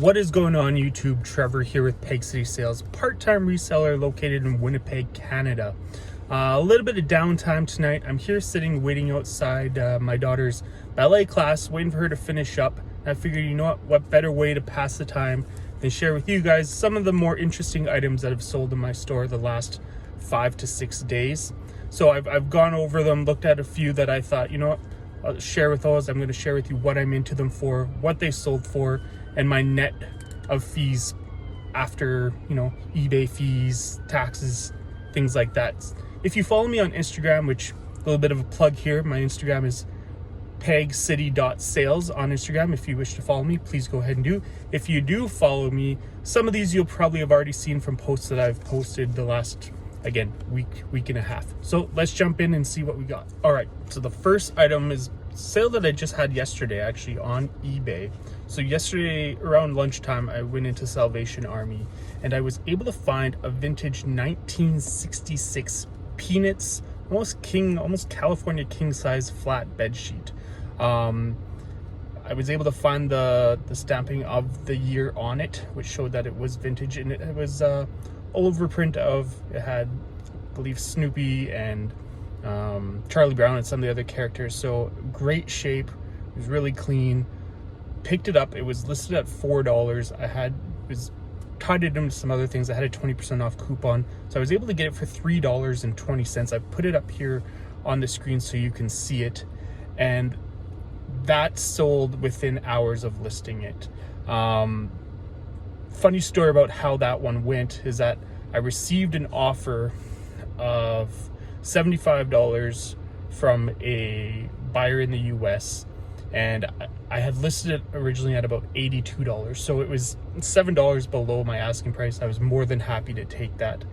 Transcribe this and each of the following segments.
What is going on YouTube? Trevor here with PegCitySales, part-time reseller located in Winnipeg, Canada. A little bit of downtime tonight. I'm here sitting waiting outside my daughter's ballet class, waiting for her to finish up. I figured, you know what better way to pass the time than share with you guys some of the more interesting items that have sold in my store the last 5 to 6 days. So I've gone over them, looked at a few that I thought, you know what, I'll share with those. I'm going to share with you what I'm into them for, what they sold for, and my net of fees after, you know, eBay fees, taxes, things like that. If you follow me on Instagram, which a little bit of a plug here, my Instagram is PegCity.Sales on Instagram. If you wish to follow me, please go ahead and do. If you do follow me, some of these you'll probably have already seen from posts that I've posted the last, again, week and a half. So let's jump in and see what we got. All right, so the first item is a sale that I just had yesterday, actually, on eBay. So yesterday around lunchtime, I went into Salvation Army and I was able to find a vintage 1966 Peanuts, almost California king size flat bed sheet. I was able to find the stamping of the year on it, which showed that it was vintage, and it was all over print of, it had, I believe, Snoopy and Charlie Brown and some of the other characters. So great shape, it was really clean. Picked it up, it was listed at $4. Was tied it into some other things. I had a 20% off coupon, so I was able to get it for $3.20. I put it up here on the screen so you can see it, and that sold within hours of listing it. Funny story about how that one went is that I received an offer of $75 from a buyer in the US, and I had listed it originally at about $82, so it was $7 below my asking price. I was more than happy to take that.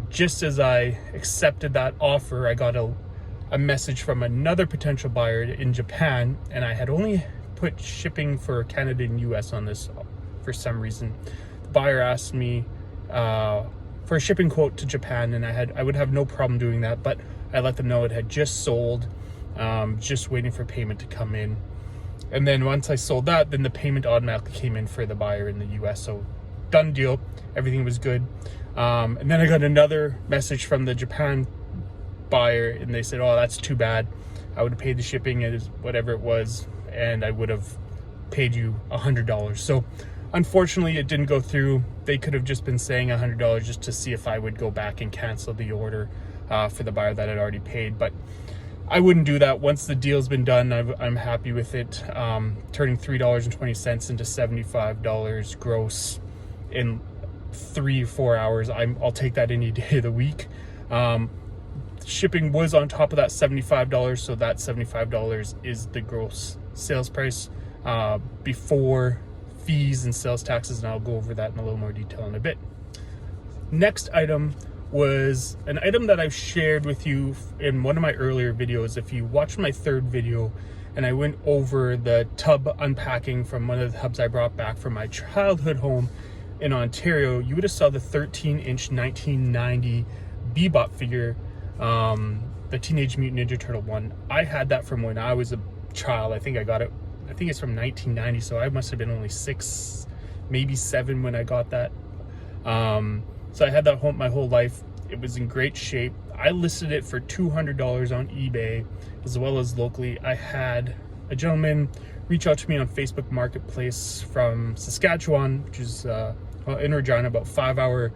Just as I accepted that offer, I got a message from another potential buyer in Japan, and I had only put shipping for Canada and US on this for some reason. The buyer asked me for a shipping quote to Japan, and I would have no problem doing that, but I let them know it had just sold, just waiting for payment to come in. And then once I sold that, then the payment automatically came in for the buyer in the US. So done deal, everything was good. And then I got another message from the Japan buyer, and they said, oh, that's too bad. I would have paid the shipping as whatever it was, and I would have paid you $100. So unfortunately it didn't go through. They could have just been saying $100 just to see if I would go back and cancel the order for the buyer that had already paid, but I wouldn't do that. Once the deal's been done, I'm happy with it. Turning $3.20 into $75 gross in 3 or 4 hours, I'll take that any day of the week. Shipping was on top of that $75, so that $75 is the gross sales price before fees and sales taxes, and I'll go over that in a little more detail in a bit. Next item was an item that I've shared with you in one of my earlier videos. If you watched my third video and I went over the tub unpacking from one of the tubs I brought back from my childhood home in Ontario, you would have saw the 13-inch 1990 Bebop figure, the Teenage Mutant Ninja Turtle one. I had that from when I was a child. I think I got it, I think it's from 1990, so I must have been only 6, maybe 7 when I got that. So I had that home my whole life. It was in great shape. I listed it for $200 on eBay, as well as locally. I had a gentleman reach out to me on Facebook Marketplace from Saskatchewan, which is in Regina, about 5-hour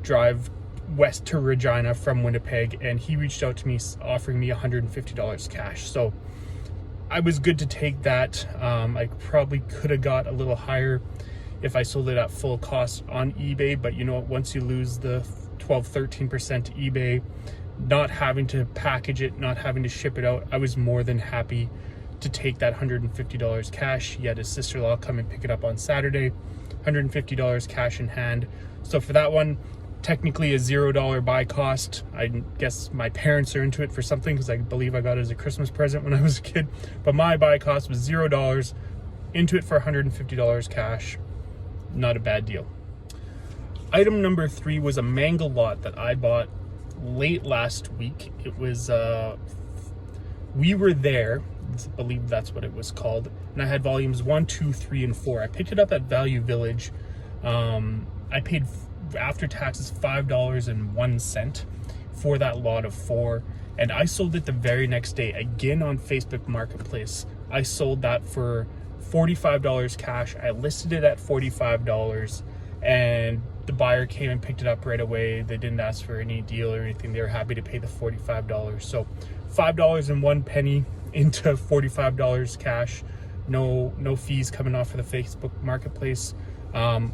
drive west to Regina from Winnipeg, and he reached out to me offering me $150 cash. So I was good to take that. I probably could have got a little higher if I sold it at full cost on eBay, but you know what, once you lose the 12-13% to eBay, not having to package it, not having to ship it out, I was more than happy to take that $150 cash. He had his sister-in-law come and pick it up on Saturday, $150 cash in hand. So for that one, technically a $0 buy cost. I guess my parents are into it for something, because I believe I got it as a Christmas present when I was a kid, but my buy cost was $0, into it for $150 cash. Not a bad deal. Item number 3 was a mango lot that I bought late last week. It was we were there Guides, I believe that's what it was called. And I had volumes 1, 2, 3, and 4. I picked it up at Value Village. I paid after taxes $5.01 for that lot of 4. And I sold it the very next day, again on Facebook Marketplace. I sold that for $45 cash. I listed it at $45, and the buyer came and picked it up right away. They didn't ask for any deal or anything. They were happy to pay the $45. So $5.01 into $45 cash. No fees coming off for the Facebook Marketplace. I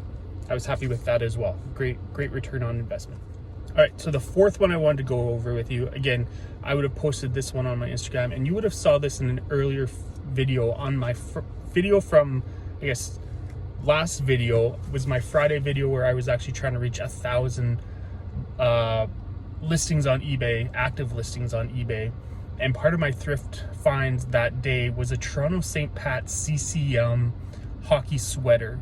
was happy with that as well. Great return on investment. All right, so the fourth one I wanted to go over with you. Again, I would have posted this one on my Instagram, and you would have saw this in an earlier video on my video from, I guess, last video was my Friday video where I was actually trying to reach 1,000 listings on eBay, active listings on eBay. And part of my thrift finds that day was a Toronto St. Pat's CCM hockey sweater.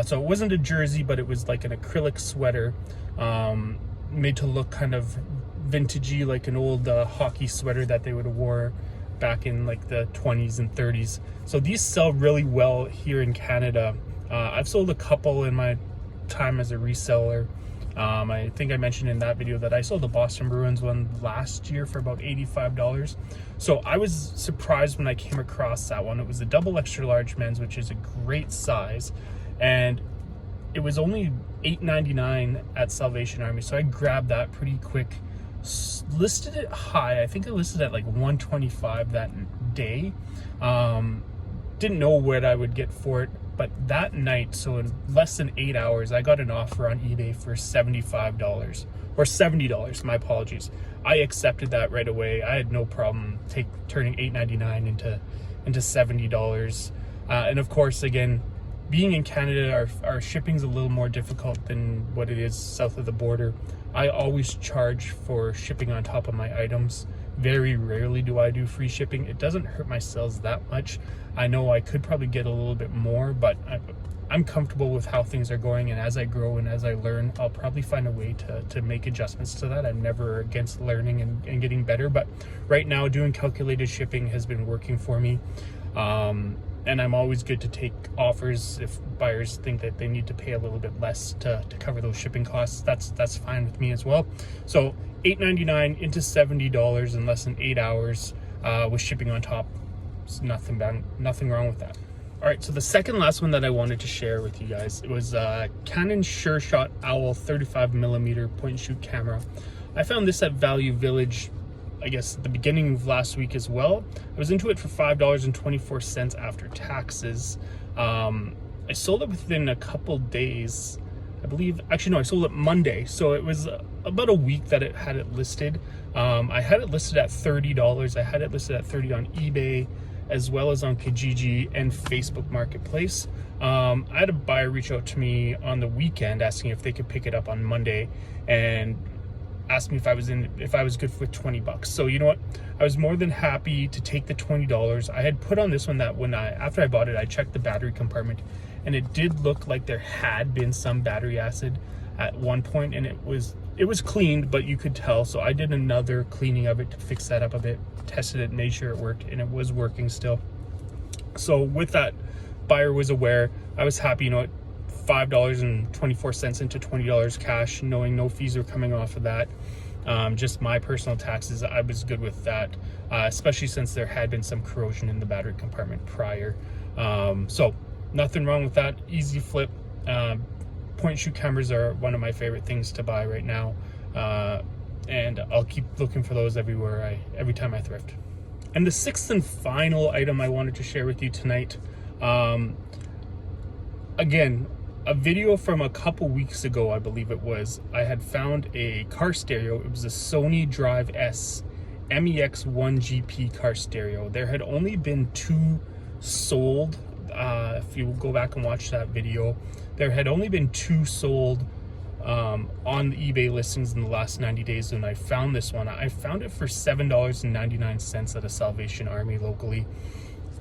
So it wasn't a jersey, but it was like an acrylic sweater, made to look kind of vintagey, like an old hockey sweater that they would have wore back in like the 20s and 30s. So these sell really well here in Canada. I've sold a couple in my time as a reseller. I think I mentioned in that video that I sold the Boston Bruins one last year for about $85. So I was surprised when I came across that one. It was a double extra large men's, which is a great size, and it was only $8.99 at Salvation Army. So I grabbed that pretty quick, listed it high. I think I listed at like $125 that day. Didn't know what I would get for it, but that night, so in less than 8 hours, I got an offer on eBay for $75 or $70. My apologies. I accepted that right away. I had no problem turning $8.99 into $70. And of course, again, being in Canada, our shipping's a little more difficult than what it is south of the border. I always charge for shipping on top of my items. Very rarely do I do free shipping. It doesn't hurt my sales that much. I know I could probably get a little bit more, but I'm comfortable with how things are going, and as I grow and as I learn, I'll probably find a way to make adjustments to that. I'm never against learning and getting better, but right now doing calculated shipping has been working for me. And I'm always good to take offers if buyers think that they need to pay a little bit less to cover those shipping costs. That's fine with me as well. So $8.99 into $70 in less than 8 hours with shipping on top. There's nothing wrong with that. All right, so the second last one that I wanted to share with you guys, it was Canon SureShot Owl 35mm point and shoot camera. I found this at Value Village, I guess at the beginning of last week as well. I was into it for $5.24 after taxes. I sold it within a couple days, I believe. Actually, no, I sold it Monday. So it was about a week that it had it listed. I had it listed at $30. I had it listed at $30 on eBay, as well as on Kijiji and Facebook Marketplace. I had a buyer reach out to me on the weekend asking if they could pick it up on Monday, and asked me if I was good with $20. So you know what? I was more than happy to take the $20. I had put on this one that after I bought it, I checked the battery compartment, and it did look like there had been some battery acid at one point, and it was cleaned, but you could tell. So I did another cleaning of it to fix that up a bit, tested it, made sure it worked, and it was working still. So with that, buyer was aware. I was happy, you know, $5.24 into $20 cash, knowing no fees were coming off of that. Just my personal taxes, I was good with that, especially since there had been some corrosion in the battery compartment prior. So nothing wrong with that. Easy flip. Point and shoot cameras are one of my favorite things to buy right now, and I'll keep looking for those every time I thrift. And the sixth and final item I wanted to share with you tonight, again, a video from a couple weeks ago, I believe it was, I had found a car stereo. It was a Sony Drive S MEX1GP car stereo. There had only been 2 sold. If you go back and watch that video, there had only been 2 sold on the eBay listings in the last 90 days. When I found this one, I found it for $7.99 at a Salvation Army locally.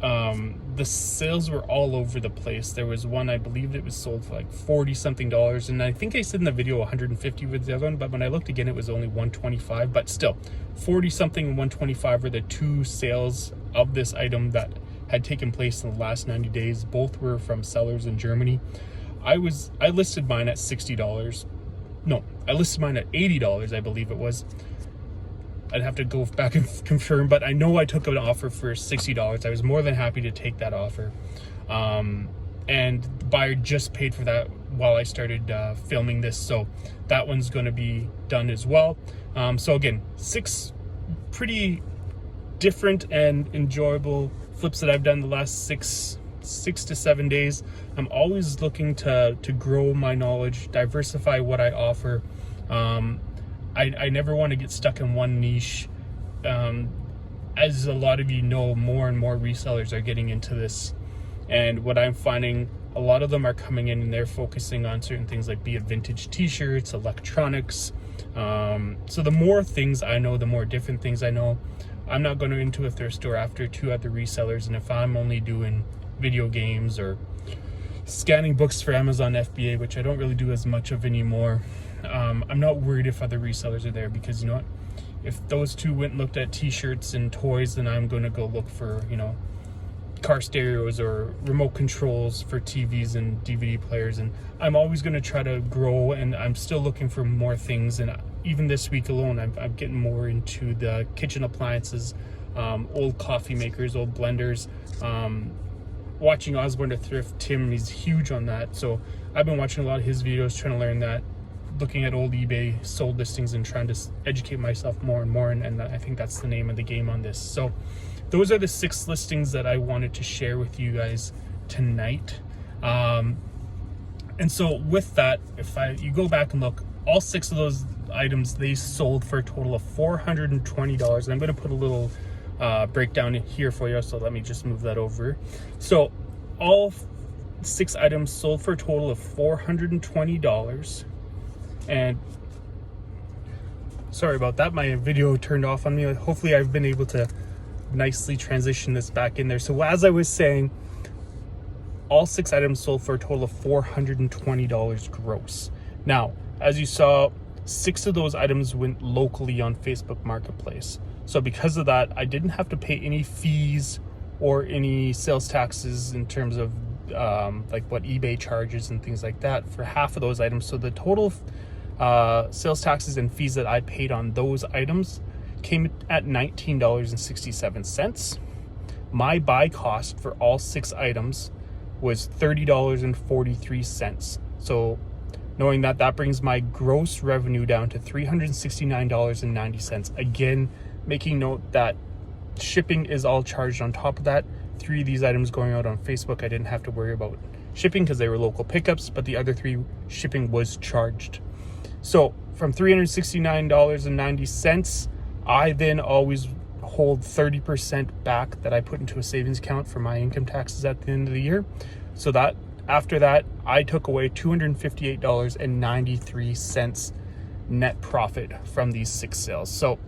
The sales were all over the place. There was one, I believe it was sold for like 40 something dollars, and I think I said in the video 150 with the other one, but when I looked again it was only 125. But still, 40 something and 125 were the two sales of this item that had taken place in the last 90 days. Both were from sellers in Germany. I listed mine at $60. No, I listed mine at $80, I believe it was. I'd have to go back and confirm, but I know I took an offer for $60. I was more than happy to take that offer. And the buyer just paid for that while I started filming this, so that one's going to be done as well. So again, 6 pretty different and enjoyable flips that I've done the last six to 7 days. I'm always looking to grow my knowledge, diversify what I offer. I never want to get stuck in one niche. As a lot of you know, more and more resellers are getting into this, and what I'm finding, a lot of them are coming in and they're focusing on certain things, like be it vintage t-shirts, electronics. So the more things I know, the more different things I know. I'm not going into a thrift store after 2 other resellers, and if I'm only doing video games or scanning books for Amazon FBA, which I don't really do as much of anymore, I'm not worried if other resellers are there, because you know what, if those 2 went and looked at t-shirts and toys, then I'm going to go look for, you know, car stereos or remote controls for TVs and DVD players. And I'm always going to try to grow, and I'm still looking for more things. And even this week alone, I'm getting more into the kitchen appliances, old coffee makers, old blenders. Watching Osborne to Thrift, Tim, he's huge on that, so I've been watching a lot of his videos, trying to learn that, looking at old eBay sold listings and trying to educate myself more and more, and I think that's the name of the game on this. So those are the 6 listings that I wanted to share with you guys tonight. And so with that, if you go back and look, all 6 of those items, they sold for a total of $420, and I'm going to put a little breakdown here for you, so let me just move that over. So all 6 items sold for a total of $420. And sorry about that, my video turned off on me. Hopefully I've been able to nicely transition this back in there. So as I was saying, all 6 items sold for a total of $420 gross. Now, as you saw, 6 of those items went locally on Facebook Marketplace. So because of that, I didn't have to pay any fees or any sales taxes in terms of like what eBay charges and things like that for half of those items. So the total sales taxes and fees that I paid on those items came at $19.67. My buy cost for all 6 items was $30.43. So knowing that, that brings my gross revenue down to $369.90. Again, making note that shipping is all charged on top of that. 3 of these items going out on Facebook, I didn't have to worry about shipping because they were local pickups, but the other 3 shipping was charged. So from $369.90, I then always hold 30% back that I put into a savings account for my income taxes at the end of the year. So that after that, I took away $258.93 net profit from these 6 sales. So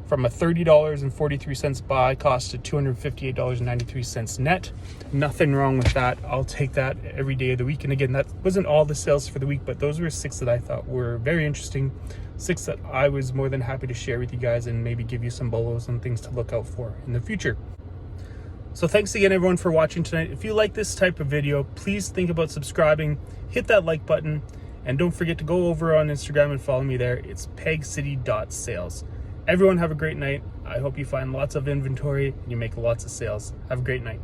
from a $30.43 buy cost to $258.93 net, nothing wrong with that. I'll take that every day of the week. And again, that wasn't all the sales for the week, but those were 6 that I thought were very interesting, 6 that I was more than happy to share with you guys and maybe give you some bolos and things to look out for in the future. So thanks again, everyone, for watching tonight. If you like this type of video, please think about subscribing, hit that like button, and don't forget to go over on Instagram and follow me there. It's PegCity.Sales. Everyone have a great night. I hope you find lots of inventory and you make lots of sales. Have a great night.